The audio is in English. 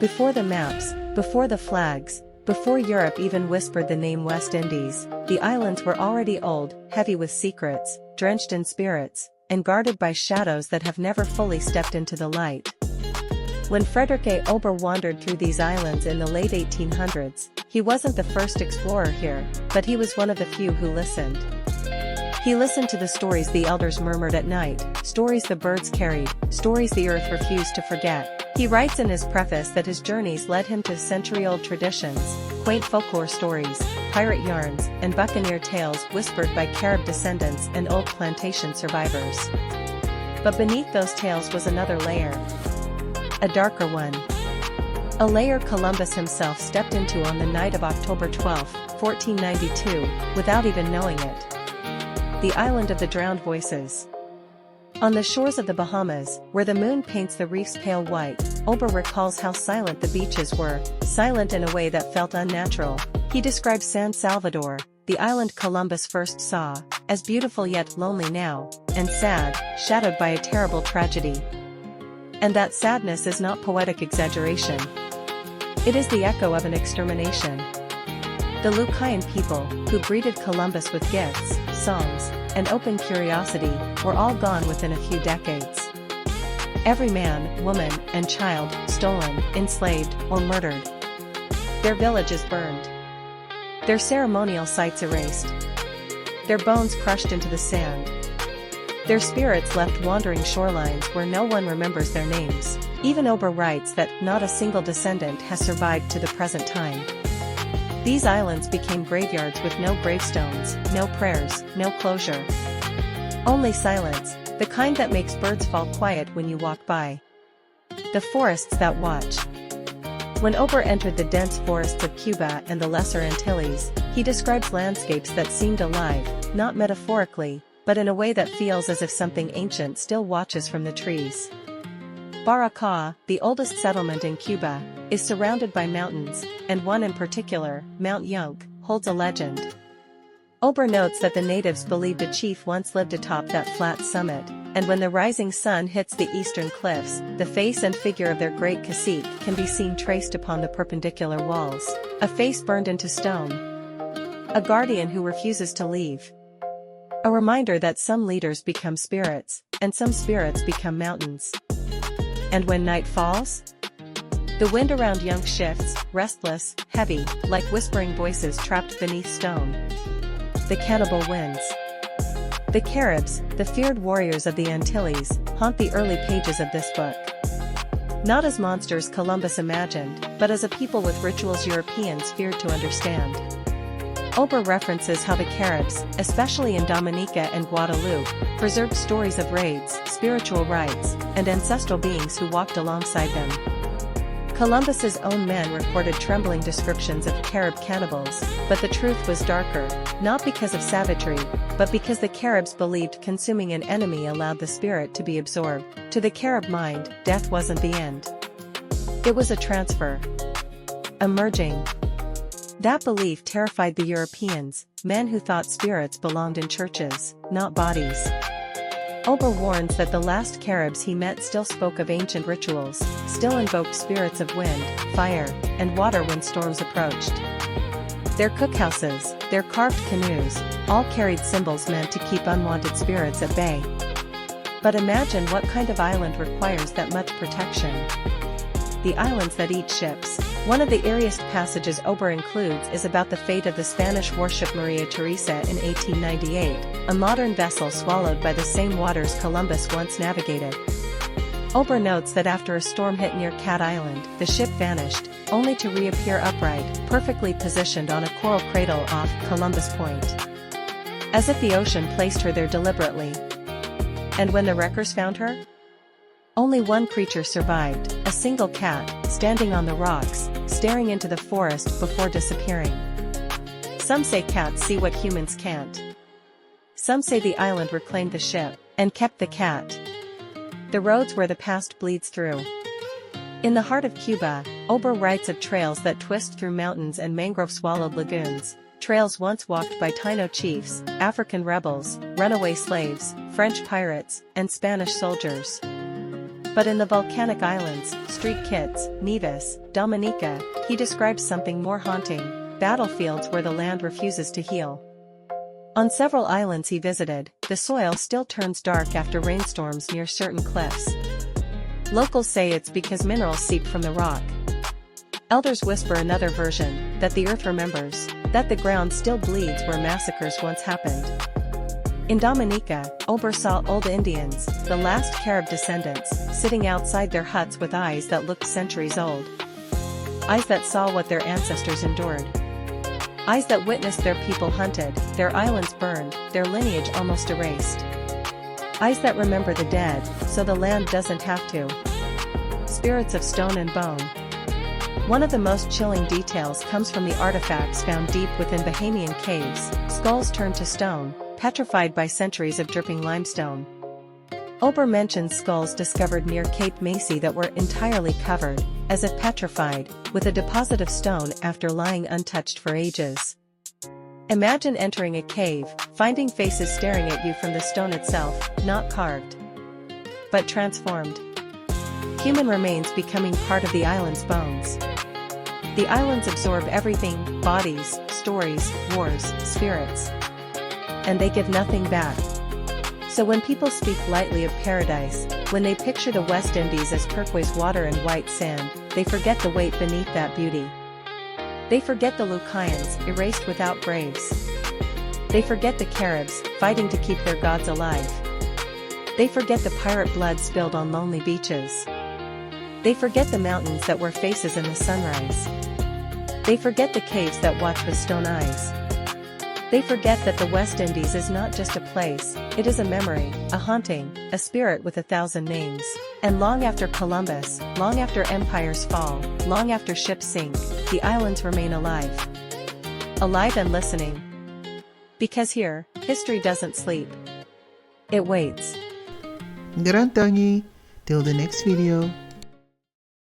Before the maps, before the flags, before Europe even whispered the name West Indies, the islands were already old, heavy with secrets, drenched in spirits, and guarded by shadows that have never fully stepped into the light. When Frederick A. Ober wandered through these islands in the late 1800s, he wasn't the first explorer here, but he was one of the few who listened. He listened to the stories the elders murmured at night, stories the birds carried, stories the earth refused to forget. He writes in his preface that his journeys led him to century-old traditions, quaint folklore stories, pirate yarns, and buccaneer tales whispered by Carib descendants and old plantation survivors. But beneath those tales was another layer. A darker one. A layer Columbus himself stepped into on the night of October 12, 1492, without even knowing it. The island of the drowned voices. On the shores of the Bahamas, where the moon paints the reefs pale white, Ober recalls how silent the beaches were, silent in a way that felt unnatural. He describes San Salvador, the island Columbus first saw, as beautiful yet lonely now, and sad, shadowed by a terrible tragedy. And that sadness is not poetic exaggeration. It is the echo of an extermination. The Lucayan people, who greeted Columbus with gifts, songs, and open curiosity, were all gone within a few decades. Every man, woman, and child, stolen, enslaved, or murdered. Their villages burned. Their ceremonial sites erased. Their bones crushed into the sand. Their spirits left wandering shorelines where no one remembers their names. Even Ober writes that not a single descendant has survived to the present time. These islands became graveyards with no gravestones, no prayers, no closure. Only silence, the kind that makes birds fall quiet when you walk by. The forests that watch. When Ober entered the dense forests of Cuba and the Lesser Antilles, he describes landscapes that seemed alive, not metaphorically, but in a way that feels as if something ancient still watches from the trees. Baracá, the oldest settlement in Cuba, is surrounded by mountains, and one in particular, Mount Yunque, holds a legend. Ober notes that the natives believed a chief once lived atop that flat summit, and when the rising sun hits the eastern cliffs, the face and figure of their great cacique can be seen traced upon the perpendicular walls. A face burned into stone. A guardian who refuses to leave. A reminder that some leaders become spirits, and some spirits become mountains. And when night falls? The wind around Yunque shifts, restless, heavy, like whispering voices trapped beneath stone. The cannibal winds. The Caribs, the feared warriors of the Antilles, haunt the early pages of this book. Not as monsters Columbus imagined, but as a people with rituals Europeans feared to understand. Ober references how the Caribs, especially in Dominica and Guadeloupe, preserved stories of raids, spiritual rites, and ancestral beings who walked alongside them. Columbus's own men recorded trembling descriptions of Carib cannibals, but the truth was darker, not because of savagery, but because the Caribs believed consuming an enemy allowed the spirit to be absorbed. To the Carib mind, death wasn't the end. It was a transfer. A merging. That belief terrified the Europeans, men who thought spirits belonged in churches, not bodies. Ober warns that the last Caribs he met still spoke of ancient rituals, still invoked spirits of wind, fire, and water when storms approached. Their cookhouses, their carved canoes, all carried symbols meant to keep unwanted spirits at bay. But imagine what kind of island requires that much protection. The islands that eat ships. One of the eeriest passages Ober includes is about the fate of the Spanish warship Maria Teresa in 1898, a modern vessel swallowed by the same waters Columbus once navigated. Ober notes that after a storm hit near Cat Island, the ship vanished, only to reappear upright, perfectly positioned on a coral cradle off Columbus Point. As if the ocean placed her there deliberately. And when the wreckers found her? Only one creature survived, a single cat, standing on the rocks, staring into the forest before disappearing. Some say cats see what humans can't. Some say the island reclaimed the ship, and kept the cat. The roads where the past bleeds through. In the heart of Cuba, Ober writes of trails that twist through mountains and mangrove-swallowed lagoons, trails once walked by Taino chiefs, African rebels, runaway slaves, French pirates, and Spanish soldiers. But in the volcanic islands, Street Kitts, Nevis, Dominica, he describes something more haunting: battlefields where the land refuses to heal. On several islands he visited, the soil still turns dark after rainstorms near certain cliffs. Locals say it's because minerals seep from the rock. Elders whisper another version, that the earth remembers, that the ground still bleeds where massacres once happened. In Dominica, Ober saw old Indians, the last Carib descendants, sitting outside their huts with eyes that looked centuries old. Eyes that saw what their ancestors endured. Eyes that witnessed their people hunted, their islands burned, their lineage almost erased. Eyes that remember the dead, so the land doesn't have to. Spirits of stone and bone. One of the most chilling details comes from the artifacts found deep within Bahamian caves, skulls turned to stone, petrified by centuries of dripping limestone. Ober mentions skulls discovered near Cape Macy that were entirely covered, as if petrified, with a deposit of stone after lying untouched for ages. Imagine entering a cave, finding faces staring at you from the stone itself, not carved, but transformed. Human remains becoming part of the island's bones. The islands absorb everything: bodies, stories, wars, spirits. And they give nothing back. So when people speak lightly of paradise, when they picture the West Indies as turquoise water and white sand, they forget the weight beneath that beauty. They forget the Lucayans, erased without graves. They forget the Caribs, fighting to keep their gods alive. They forget the pirate blood spilled on lonely beaches. They forget the mountains that were faces in the sunrise. They forget the caves that watch with stone eyes. They forget that the West Indies is not just a place, it is a memory, a haunting, a spirit with 1,000 names. And long after Columbus, long after empires fall, long after ships sink, the islands remain alive. Alive and listening. Because here, history doesn't sleep. It waits. Garantangi. Till the next video.